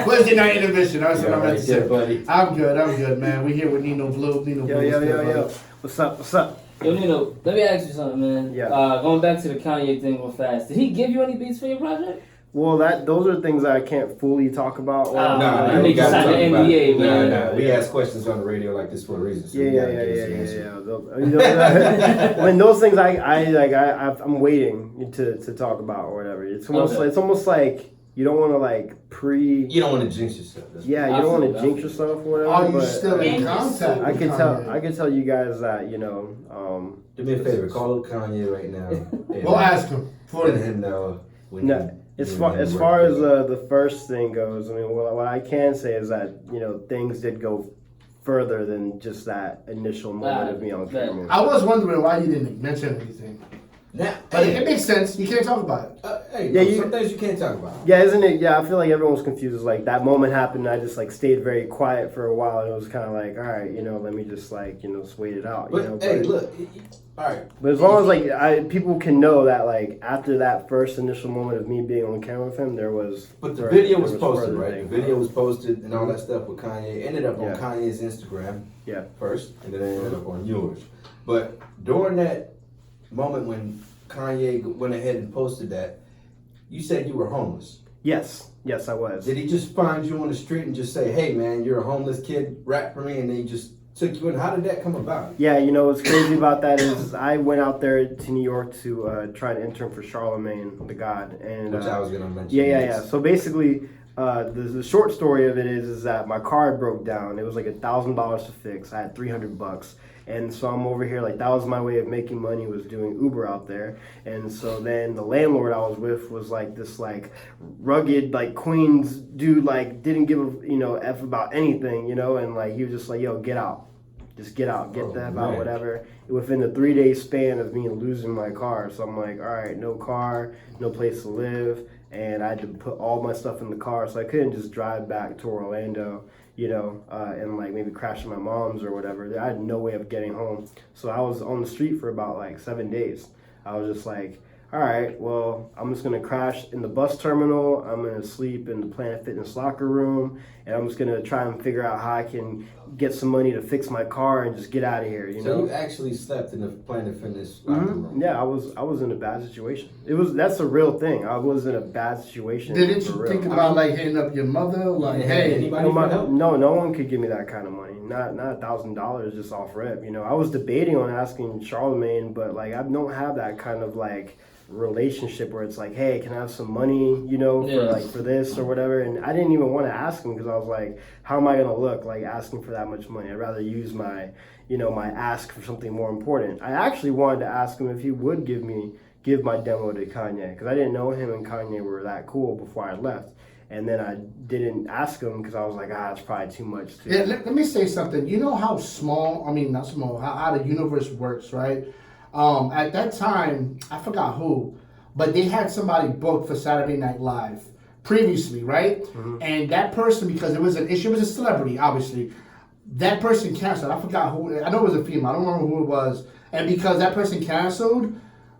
Wednesday night intermission. That's what I meant to say. Buddy. I'm good, man. We here with Nino Blu. Yo. What's up? Yo, Nino, let me ask you something, man. Yeah. Going back to the Kanye thing real fast. Did he give you any beats for your project? Well, those are things that I can't fully talk about. No, you you gotta signed talk the about NDA, it. man. No. We ask questions on the radio like this for a reason. So When those things I'm waiting to talk about or whatever. It's almost like you don't want to like You don't want to jinx yourself. you don't want to jinx yourself or whatever. Are you but still in contact? I can tell you guys that Do me a favor, call up Kanye right now. We'll ask him. Let him know. As far as the first thing goes, I mean, what I can say is that things did go further than just that initial moment of me on camera. I was wondering why you didn't mention anything. But it makes sense. You can't talk about it. Some things you can't talk about. Yeah, isn't it? Yeah, I feel like everyone's confused. It's like that moment happened, and I just like stayed very quiet for a while, and it was kind of like, all right, let me just just wait it out. But look, all right. But as long as people can know that like after that first initial moment of me being on camera with him, there was. But the video was posted, right? The video was posted and all that stuff with Kanye. Ended up on Kanye's Instagram. Yeah. First, and then it ended up on yours. But during that moment when Kanye went ahead and posted that, you said you were homeless. Yes, I was. Did he just find you on the street and just say, "Hey, man, you're a homeless kid, rap for me," and then he just took you in? How did that come about? Yeah, what's crazy about that is I went out there to New York to try to intern for Charlemagne the God, and which I was gonna mention. Yeah. So basically, the short story of it is that my car broke down. It was like $1,000 to fix. I had $300. And so I'm over here, like that was my way of making money, was doing Uber out there. And so then the landlord I was with was like this like rugged like Queens dude, like didn't give a F about anything, and like he was just like, yo, get out. Just get out, get the F out, whatever. Within the 3-day span of me losing my car. So I'm like, all right, no car, no place to live. And I had to put all my stuff in the car, so I couldn't just drive back to Orlando, and like maybe crash at my mom's or whatever. I had no way of getting home. So I was on the street for about like 7 days. I was just like, all right, well, I'm just going to crash in the bus terminal. I'm going to sleep in the Planet Fitness locker room, and I'm just going to try and figure out how I can get some money to fix my car and just get out of here, So you actually slept in the Planet Fitness locker room? Yeah, I was in a bad situation. That's a real thing. I was in a bad situation. Didn't you think about like hitting up your mother? Like, hey, anybody help? No one could give me that kind of money. Not $1,000 just off rip. I was debating on asking Charlemagne, but like I don't have that kind of like relationship where it's like, hey, can I have some money, for this or whatever. And I didn't even want to ask him because I was like, how am I gonna look like asking for that much money? I'd rather use my my ask for something more important. I actually wanted to ask him if he would give my demo to Kanye, because I didn't know him and Kanye were that cool before I left. And then I didn't ask him because I was like, it's probably too much. Yeah, let me say something. You know how not small, how the universe works, right? At that time, I forgot who, but they had somebody booked for Saturday Night Live previously, right? Mm-hmm. And that person, because it was an issue, it was a celebrity, obviously. That person canceled. I forgot who. I know it was a female. I don't remember who it was. And because that person canceled,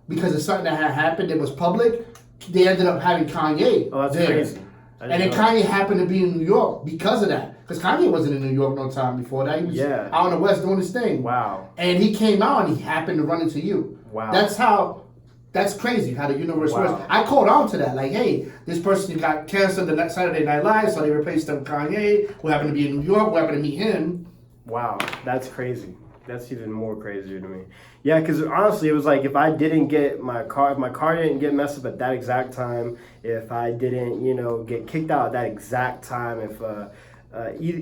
because of something that had happened that was public, they ended up having Kanye. Oh, that's crazy. And then Kanye happened to be in New York because of that. Because Kanye wasn't in New York no time before that. He was out on the West doing his thing. Wow. And he came out and he happened to run into you. Wow. That's crazy how the universe works. I caught on to that. Like, hey, this person got canceled the next Saturday Night Live, so they replaced them with Kanye, who happened to be in New York, who happened to meet him. Wow. That's crazy. That's even more crazier to me. Yeah, because honestly, it was like if I didn't get my car, if my car didn't get messed up at that exact time, if I didn't, get kicked out at that exact time, if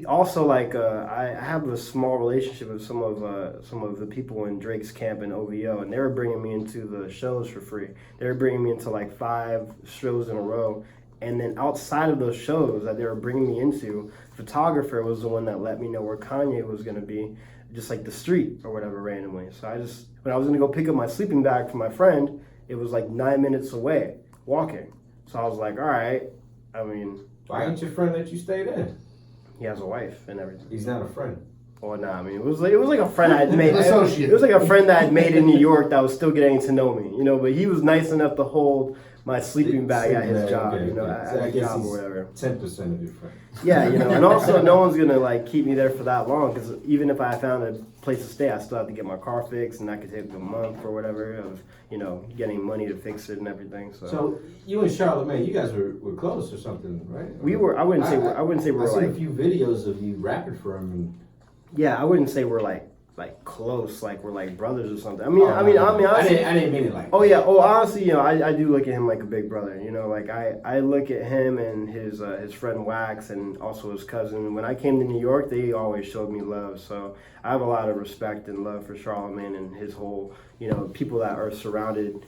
also like I have a small relationship with some of the people in Drake's camp in OVO, and they were bringing me into the shows for free. They were bringing me into like 5 shows in a row. And then outside of those shows that they were bringing me into, photographer was the one that let me know where Kanye was going to be, just like the street or whatever randomly. So when I was going to go pick up my sleeping bag from my friend, it was like 9 minutes away walking. So I was like, all right. I mean, why ain't your friend let you stay there? He has a wife and everything. He's not a friend. Oh no, I mean it was like a friend I had made. It was like a friend that I had made in New York that was still getting to know me, But he was nice enough to hold my sleeping bag at his job, okay, you know, okay. at his job or whatever. 10% of your friend. Yeah, you know, and also no one's gonna like keep me there for that long because even if I found a place to stay, I still have to get my car fixed, and that could take a month or whatever of getting money to fix it and everything. So you and Charlamagne, you guys were close or something, right? We were. I wouldn't say we're I've seen like. a few videos of you rapping for him. And Yeah, I wouldn't say we're like close, like we're like brothers or something. I Honestly, didn't mean it like. Oh yeah. Oh, honestly, I do look at him like a big brother. You know, like I look at him and his friend Wax and also his cousin. When I came to New York, they always showed me love. So I have a lot of respect and love for Charlamagne and his whole, people that are surrounded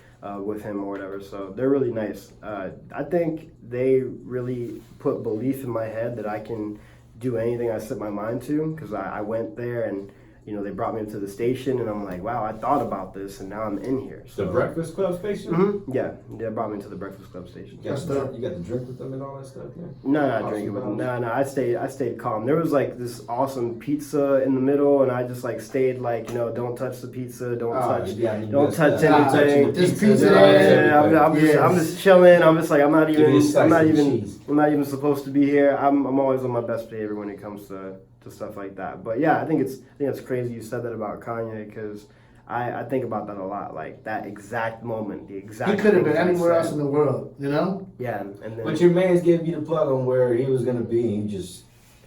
with him or whatever. So they're really nice. I think they really put belief in my head that I can do anything I set my mind to, because I went there and. They brought me into the station, and I'm like, wow, I thought about this, and now I'm in here. So. The Breakfast Club station? Mm-hmm. Yeah, they brought me into the Breakfast Club station. You got to drink with them and all that stuff, man? No, not drinking with them. No, I stayed calm. There was like this awesome pizza in the middle, and I just like stayed like, don't touch the pizza, don't touch anything. Just pizza. I'm just chilling. I'm just like I'm not even supposed to be here. I'm always on my best behavior when it comes to stuff like that. But yeah, I think it's crazy you said that about Kanye, because I think about that a lot. Like that exact moment, the exact. He could have been anywhere else in the world, Yeah, and then. But your man's gave you the plug on where he was gonna be. And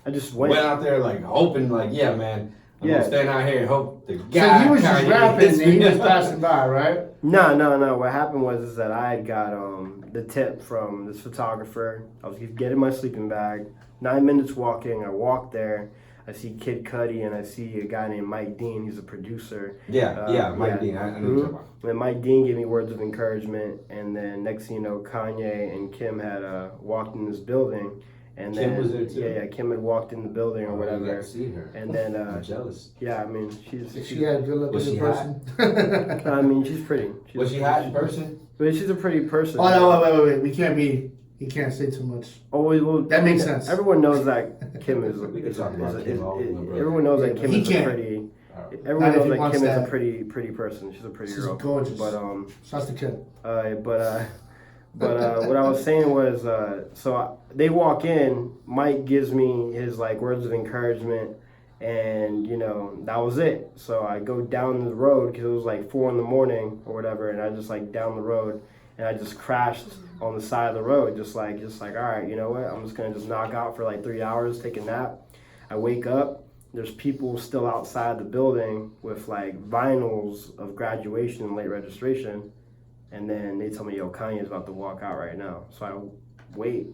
I just went out there like hoping, like, yeah, man. I'm gonna stand out here and hope the guy. So he was just rapping and he was passing by, right? No. What happened was that I had got the tip from this photographer. I was getting my sleeping bag. 9 minutes walking. I walked there. I see Kid Cudi and I see a guy named Mike Dean. He's a producer. Mike Dean. I know what you're talking about. And Mike Dean gave me words of encouragement. And then next thing you know, Kanye and Kim had walked in this building. And Kim then, was there too? Yeah, Kim had walked in the building or whatever. You got to see her. And then I'm jealous. Yeah, I mean, she's a good looking person. I mean, she's pretty. Was she hot in person? But she's a pretty person. Oh no, wait. You can't say too much. Oh well, that makes sense. Everyone knows that Kim is. Everyone knows that Kim is a pretty. Everyone knows that Kim is a pretty person. She's a pretty girl. She's gorgeous. But shouts to Kim. But what I was saying was, so they walk in. Mike gives me his like words of encouragement, and that was it. So I go down the road because it was like 4 a.m. or whatever, and I just like down the road, and I just crashed on the side of the road, just like all right, you know what? I'm just gonna just knock out for like 3 hours, take a nap. I wake up. There's people still outside the building with like vinyls of graduation and late registration. And then they tell me, yo, Kanye's about to walk out right now. So I wait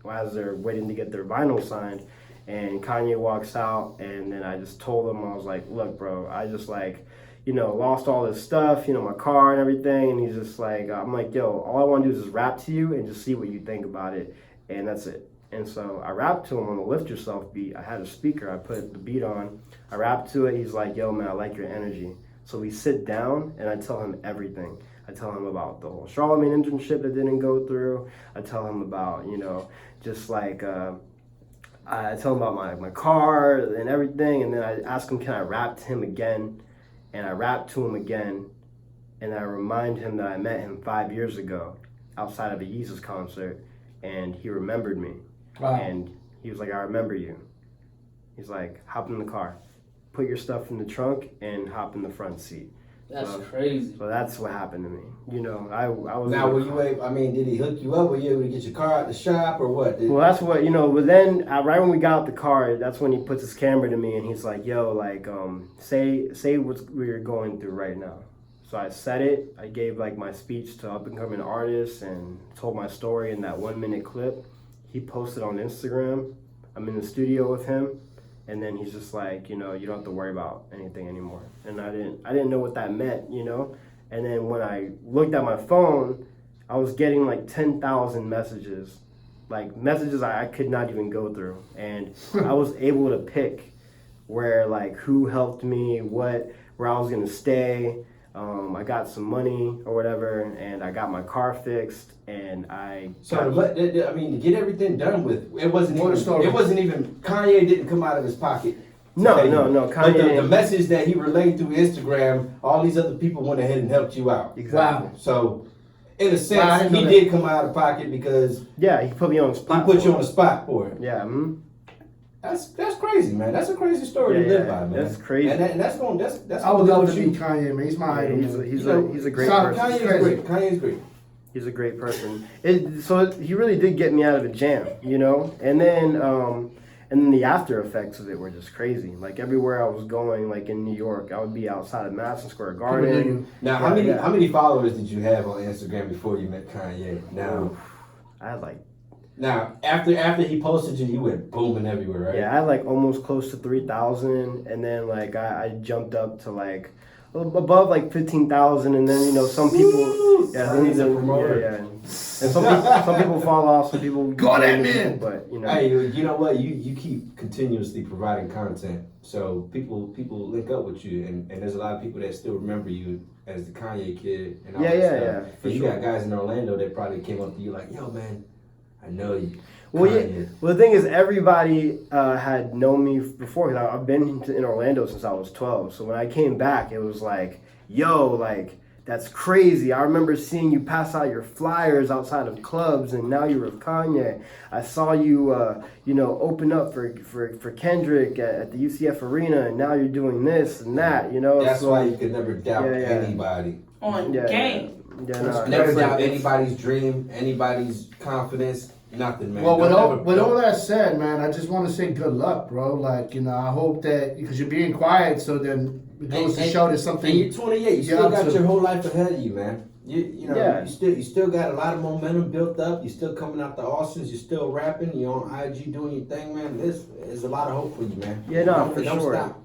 as they're waiting to get their vinyl signed. And Kanye walks out, and then I just told him, I was like, look, bro, I just like, lost all this stuff, my car and everything. And he's just like, I'm like, yo, all I want to do is just rap to you and just see what you think about it. And that's it. And so I rapped to him on the Lift Yourself beat. I had a speaker. I put the beat on. I rapped to it. He's like, yo, man, I like your energy. So we sit down, and I tell him everything. I tell him about the whole Charlamagne internship that didn't go through. I tell him about, just like, I tell him about my car and everything. And then I ask him, can I rap to him again? And I rap to him again. And I remind him that I met him 5 years ago outside of a Yeezus concert. And he remembered me. Wow. And he was like, I remember you. He's like, hop in the car. Put your stuff in the trunk and hop in the front seat. That's crazy. So that's what happened to me. I was. Now, were you able? I mean, did he hook you up? Were you able to get your car out the shop or what? Well, that's what But then, right when we got out the car, that's when he puts his camera to me and he's like, "Yo, like, say what we're going through right now." So I said it. I gave like my speech to up and coming artists and told my story in that 1 minute clip. He posted on Instagram. I'm in the studio with him. And then he's just like, you don't have to worry about anything anymore. And I didn't know what that meant, And then when I looked at my phone, I was getting like 10,000 messages, like messages I could not even go through. And I was able to pick who helped me, where I was gonna stay. I got some money or whatever, and I got my car fixed, and to get everything done with, it wasn't even Kanye didn't come out of his pocket. No, Kanye. But the message that he relayed through Instagram, all these other people went ahead and helped you out. Exactly. Wow. So In a sense, he did come out of pocket because he put me on the spot. He put you on the spot for it. Yeah. Mm-hmm. That's crazy, man. That's a crazy story to live by, man. That's crazy. And that's I would love to meet Kanye, man. He's my idol. He's a great person. Kanye's great. He's a great person. So he really did get me out of a jam, you know. And then the after effects of it were just crazy. Like everywhere I was going, like in New York, I would be outside of Madison Square Garden. Now, how many followers did you have on Instagram before you met Kanye? Now, I had like. Now, after he posted you, went booming everywhere, right? Yeah, I had like almost close to 3,000, and then like I jumped up to like above like 15,000, and then some people, and some people fall off, some people go that man. But hey, you know what? You keep continuously providing content, so people link up with you, and there's a lot of people that still remember you as the Kanye kid. And all that stuff. For you sure. got guys in Orlando that probably came up to you like, yo, man. I know you. Well, the thing is, everybody had known me before. Cause I've been in Orlando since I was 12. So when I came back, it was like, yo, like, that's crazy. I remember seeing you pass out your flyers outside of clubs, and now you're with Kanye. I saw you, open up for Kendrick at the UCF Arena, and now you're doing this and that, That's why you can never doubt anybody. On game. Never doubt anybody's dream, anybody's confidence, nothing, man. Well, with all that said, man, I just want to say good luck, bro. Like, I hope that, because you're being quiet, so then it goes to show there's something. And you're 28, you still got your whole life ahead of you, man. You still got a lot of momentum built up. You're still coming out the Austins. You're still rapping. You're on IG doing your thing, man. There's a lot of hope for you, man. Yeah, no, for sure. Don't stop.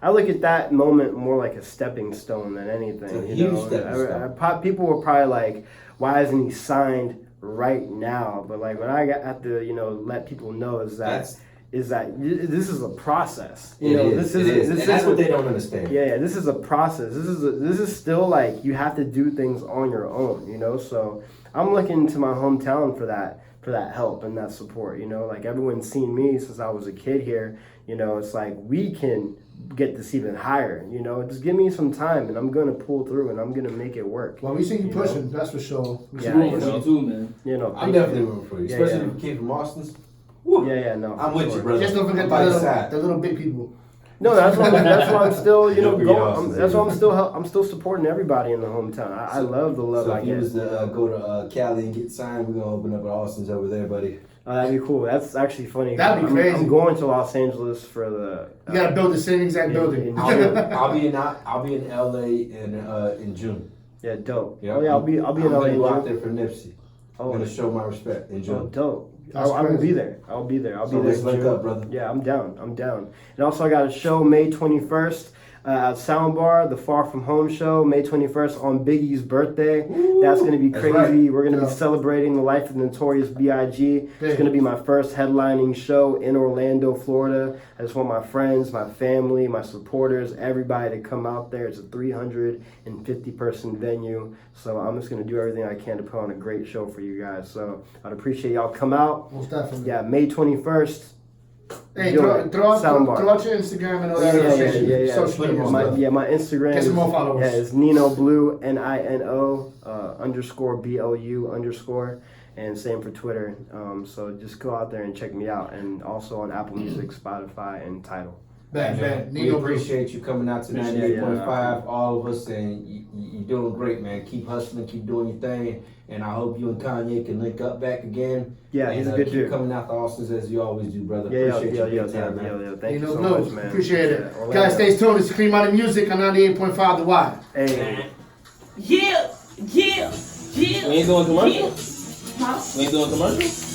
I look at that moment more like a stepping stone than anything. It's a huge stepping stone. People were probably like, "Why isn't he signed right now?" But like when I have to, let people know is that this is a process. This is. And that's what they don't understand. Yeah, this is a process. This is still like you have to do things on your own. So I'm looking to my hometown for that help and that support. Like everyone's seen me since I was a kid here. It's like we can get this even higher. Just give me some time and I'm gonna pull through and I'm gonna make it work. Well, we see you pushing, that's for sure. Yeah, you too, man. I'm definitely rooting for you, especially if you came from Austin. Woo. No. I'm with you, brother. Just don't forget the little big people. No, that's why I'm still, going. That's why I'm still supporting everybody in the hometown. I love the love. So I if you get. was to go to Cali and get signed, we're gonna open up an Austin's over there, buddy. That'd be cool. That's actually funny. That'd be crazy. I'm going to Los Angeles for the. You gotta build the same exact building. I'll be in LA in June. Yeah, dope. Yep. Oh yeah, I'll be in LA in June. Out there for Nipsey. I'm gonna show my respect in June. Oh, dope. I will be there. I'll be there. So let's link up, brother. Yeah, I'm down. And also, I got a show May 21st at Soundbar, the Far From Home show, May 21st on Biggie's birthday. Ooh, that's going to be crazy. Right. We're going to be celebrating the life of the Notorious B.I.G. It's going to be my first headlining show in Orlando, Florida. I just want my friends, my family, my supporters, everybody to come out there. It's a 350-person venue. So I'm just going to do everything I can to put on a great show for you guys. So I'd appreciate y'all come out. Most definitely. Yeah, May 21st. Hey, throw out your Instagram and all that. Yeah. Social media. My Instagram. Get some more followers. Yeah, it's Nino Blu, NINO _BLU_. And same for Twitter. So just go out there and check me out. And also on Apple Music, Spotify, and Tidal. We appreciate you coming out to 98.5, all of us, and you're doing great, man. Keep hustling, keep doing your thing, and I hope you and Kanye can link up back again. Yeah, he's a good dude. Keep coming out the Austins as you always do, brother. Yeah, appreciate you. Thank you so much, man. Appreciate it. Guys, stay tuned. It's Cream Money Music on 98.5 The Y. Hey. Yeah. We ain't doing commercials? Huh? We ain't doing commercials?